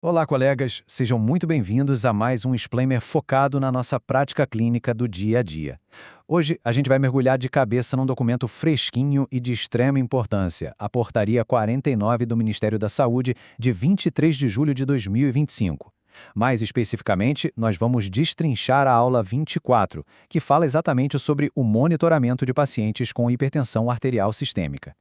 Olá, colegas, sejam muito bem-vindos a mais um Explainer focado na nossa prática clínica do dia a dia. Hoje, a gente vai mergulhar de cabeça num documento fresquinho e de extrema importância, a Portaria 49 do Ministério da Saúde, de 23 de julho de 2025. Mais especificamente, nós vamos destrinchar a aula 24, que fala exatamente sobre o monitoramento de pacientes com hipertensão arterial sistêmica.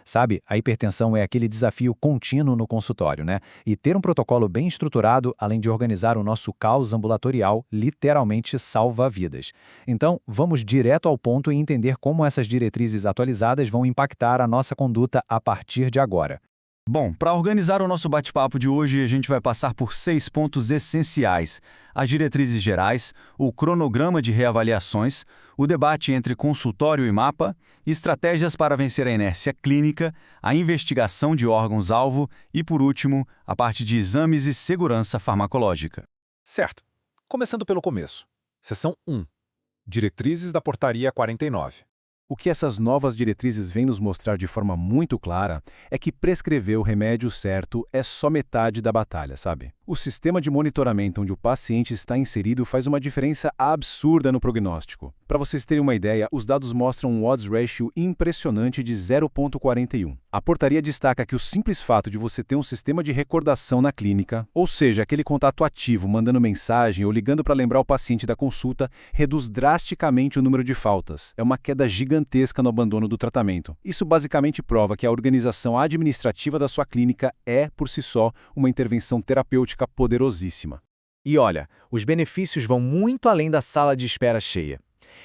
Sabe, a hipertensão é aquele desafio contínuo no consultório, né? E ter um protocolo bem estruturado, além de organizar o nosso caos ambulatorial, literalmente salva vidas. Então, vamos direto ao ponto e entender como essas diretrizes atualizadas vão impactar a nossa conduta a partir de agora. Bom, para organizar o nosso bate-papo de hoje, a gente vai passar por 6 pontos essenciais: as diretrizes gerais, o cronograma de reavaliações, o debate entre consultório e mapa, estratégias para vencer a inércia clínica, a investigação de órgãos-alvo e, por último, a parte de exames e segurança farmacológica. Certo. Começando pelo começo. Seção 1. Diretrizes da Portaria 49. O que essas novas diretrizes vêm nos mostrar de forma muito clara é que prescrever o remédio certo é só metade da batalha, sabe? O sistema de monitoramento onde o paciente está inserido faz uma diferença absurda no prognóstico. Para vocês terem uma ideia, os dados mostram um odds ratio impressionante de 0,41. A portaria destaca que o simples fato de você ter um sistema de recordação na clínica, ou seja, aquele contato ativo mandando mensagem ou ligando para lembrar o paciente da consulta, reduz drasticamente o número de faltas. É uma queda gigantesca no abandono do tratamento. Isso basicamente prova que a organização administrativa da sua clínica é, por si só, uma intervenção terapêutica poderosíssima. E olha, os benefícios vão muito além da sala de espera cheia.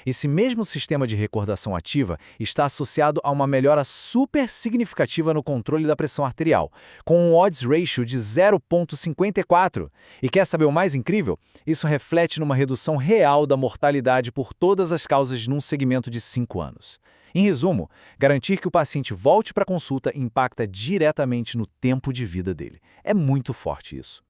Esse mesmo sistema de recordação ativa está associado a uma melhora super significativa no controle da pressão arterial, com um odds ratio de 0,54. E quer saber o mais incrível? Isso reflete numa redução real da mortalidade por todas as causas num segmento de 5 anos. Em resumo, garantir que o paciente volte para a consulta impacta diretamente no tempo de vida dele. É muito forte isso.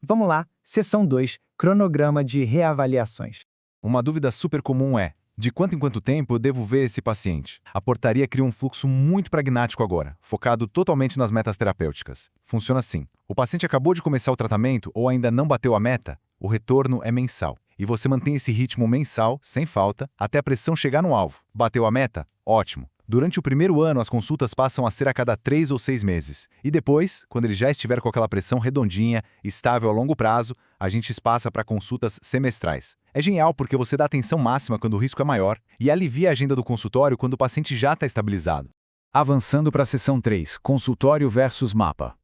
Vamos lá, seção 2, cronograma de reavaliações. Uma dúvida super comum é: de quanto em quanto tempo eu devo ver esse paciente? A portaria cria um fluxo muito pragmático agora, focado totalmente nas metas terapêuticas. Funciona assim: o paciente acabou de começar o tratamento ou ainda não bateu a meta, o retorno é mensal. E você mantém esse ritmo mensal, sem falta, até a pressão chegar no alvo. Bateu a meta? Ótimo. Durante o primeiro ano, as consultas passam a ser a cada 3 ou 6 meses. E depois, quando ele já estiver com aquela pressão redondinha, estável a longo prazo, a gente passa para consultas semestrais. É genial porque você dá atenção máxima quando o risco é maior e alivia a agenda do consultório quando o paciente já está estabilizado. Avançando para a seção 3, consultório versus mapa.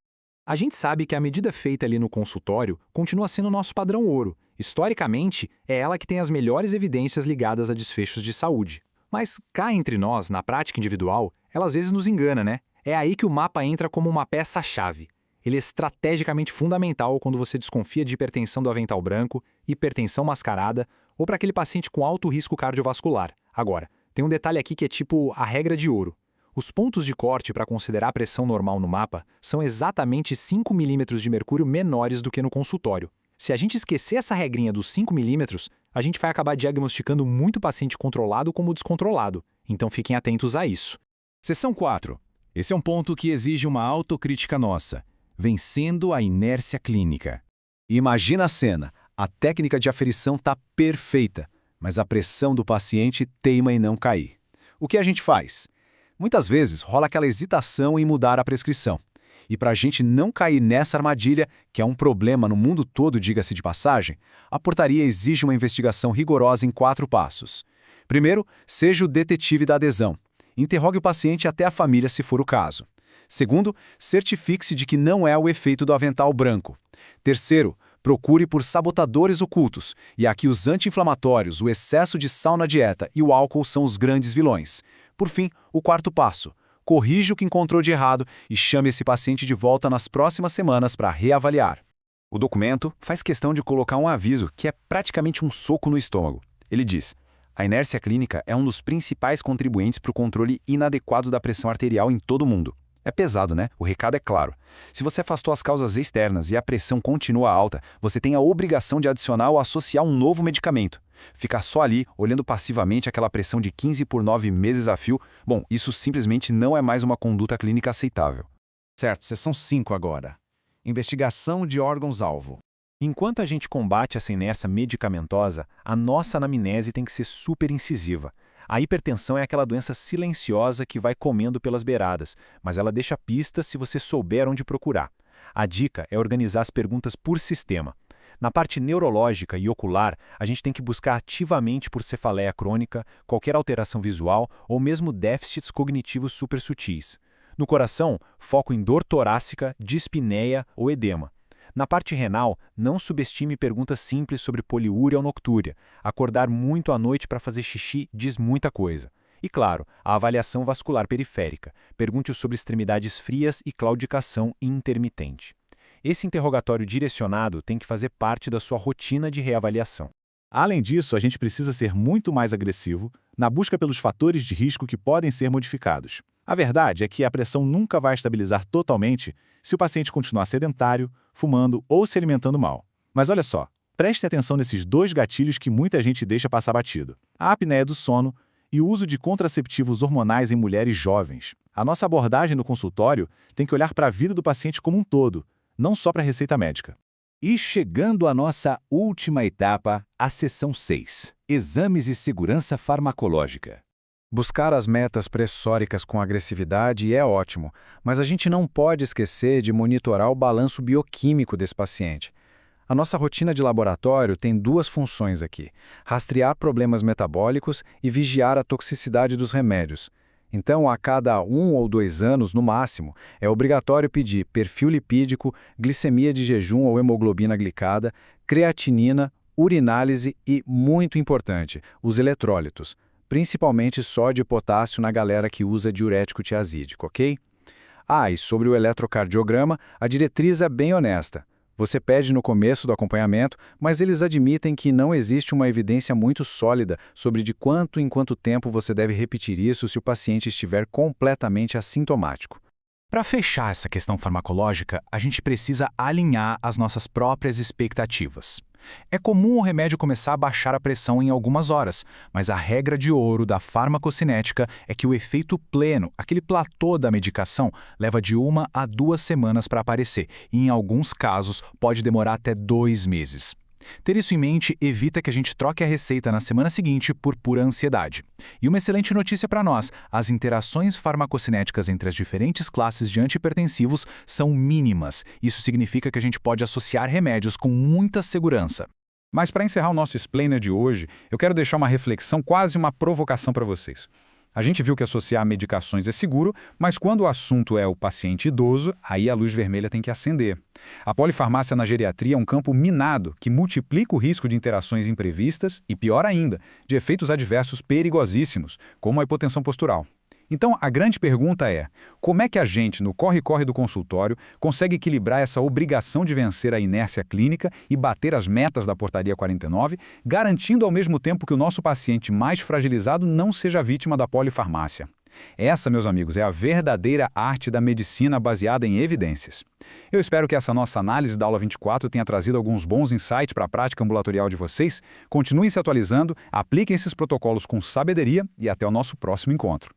A gente sabe que a medida feita ali no consultório continua sendo o nosso padrão ouro. Historicamente, é ela que tem as melhores evidências ligadas a desfechos de saúde. Mas cá entre nós, na prática individual, ela às vezes nos engana, né? É aí que o mapa entra como uma peça-chave. Ele é estrategicamente fundamental quando você desconfia de hipertensão do avental branco, hipertensão mascarada ou para aquele paciente com alto risco cardiovascular. Agora, tem um detalhe aqui que é tipo a regra de ouro. Os pontos de corte para considerar a pressão normal no mapa são exatamente 5 milímetros de mercúrio menores do que no consultório. Se a gente esquecer essa regrinha dos 5 milímetros, a gente vai acabar diagnosticando muito paciente controlado como descontrolado. Então fiquem atentos a isso. Seção 4. Esse é um ponto que exige uma autocrítica nossa: vencendo a inércia clínica. Imagina a cena. A técnica de aferição está perfeita, mas a pressão do paciente teima em não cair. O que a gente faz? Muitas vezes rola aquela hesitação em mudar a prescrição. E para a gente não cair nessa armadilha, que é um problema no mundo todo, diga-se de passagem, a portaria exige uma investigação rigorosa em 4 passos. Primeiro, seja o detetive da adesão. Interrogue o paciente até a família, se for o caso. Segundo, certifique-se de que não é o efeito do avental branco. Terceiro, procure por sabotadores ocultos. E aqui os anti-inflamatórios, o excesso de sal na dieta e o álcool são os grandes vilões. Por fim, o 4º passo: corrija o que encontrou de errado e chame esse paciente de volta nas próximas semanas para reavaliar. O documento faz questão de colocar um aviso que é praticamente um soco no estômago. Ele diz: a inércia clínica é um dos principais contribuintes para o controle inadequado da pressão arterial em todo o mundo. É pesado, né? O recado é claro. Se você afastou as causas externas e a pressão continua alta, você tem a obrigação de adicionar ou associar um novo medicamento. Ficar só ali, olhando passivamente aquela pressão de 15 por 9 meses a fio, bom, isso simplesmente não é mais uma conduta clínica aceitável. Certo, seção 5 agora. investigação de órgãos-alvo. Enquanto a gente combate essa inércia medicamentosa, a nossa anamnese tem que ser super incisiva. A hipertensão é aquela doença silenciosa que vai comendo pelas beiradas, mas ela deixa pistas se você souber onde procurar. A dica é organizar as perguntas por sistema. Na parte neurológica e ocular, a gente tem que buscar ativamente por cefaleia crônica, qualquer alteração visual ou mesmo déficits cognitivos supersutis. No coração, foco em dor torácica, dispneia ou edema. Na parte renal, não subestime perguntas simples sobre poliúria ou noctúria. Acordar muito à noite para fazer xixi diz muita coisa. E claro, a avaliação vascular periférica. Pergunte sobre extremidades frias e claudicação intermitente. Esse interrogatório direcionado tem que fazer parte da sua rotina de reavaliação. Além disso, a gente precisa ser muito mais agressivo na busca pelos fatores de risco que podem ser modificados. A verdade é que a pressão nunca vai estabilizar totalmente se o paciente continuar sedentário, fumando ou se alimentando mal. Mas olha só, preste atenção nesses dois gatilhos que muita gente deixa passar batido: a apneia do sono e o uso de contraceptivos hormonais em mulheres jovens. A nossa abordagem no consultório tem que olhar para a vida do paciente como um todo, não só para a receita médica. E chegando à nossa última etapa, a seção 6, exames e segurança farmacológica. Buscar as metas pressóricas com agressividade é ótimo, mas a gente não pode esquecer de monitorar o balanço bioquímico desse paciente. A nossa rotina de laboratório tem duas funções aqui: rastrear problemas metabólicos e vigiar a toxicidade dos remédios. Então, a cada 1 ou 2 anos, no máximo, é obrigatório pedir perfil lipídico, glicemia de jejum ou hemoglobina glicada, creatinina, urinálise e, muito importante, os eletrólitos, principalmente sódio e potássio na galera que usa diurético tiazídico, ok? E sobre o eletrocardiograma, a diretriz é bem honesta. Você pede no começo do acompanhamento, mas eles admitem que não existe uma evidência muito sólida sobre de quanto em quanto tempo você deve repetir isso se o paciente estiver completamente assintomático. Para fechar essa questão farmacológica, a gente precisa alinhar as nossas próprias expectativas. É comum o remédio começar a baixar a pressão em algumas horas, mas a regra de ouro da farmacocinética é que o efeito pleno, aquele platô da medicação, leva de 1 a 2 semanas para aparecer, e em alguns casos pode demorar até 2 meses. Ter isso em mente evita que a gente troque a receita na semana seguinte por pura ansiedade. E uma excelente notícia para nós: as interações farmacocinéticas entre as diferentes classes de antihipertensivos são mínimas. Isso significa que a gente pode associar remédios com muita segurança. Mas para encerrar o nosso explainer de hoje, eu quero deixar uma reflexão, quase uma provocação para vocês. A gente viu que associar medicações é seguro, mas quando o assunto é o paciente idoso, aí a luz vermelha tem que acender. A polifarmácia na geriatria é um campo minado que multiplica o risco de interações imprevistas e, pior ainda, de efeitos adversos perigosíssimos, como a hipotensão postural. Então, a grande pergunta é: como é que a gente, no corre-corre do consultório, consegue equilibrar essa obrigação de vencer a inércia clínica e bater as metas da Portaria 49, garantindo ao mesmo tempo que o nosso paciente mais fragilizado não seja vítima da polifarmácia? Essa, meus amigos, é a verdadeira arte da medicina baseada em evidências. Eu espero que essa nossa análise da aula 24 tenha trazido alguns bons insights para a prática ambulatorial de vocês. Continuem se atualizando, apliquem esses protocolos com sabedoria e até o nosso próximo encontro.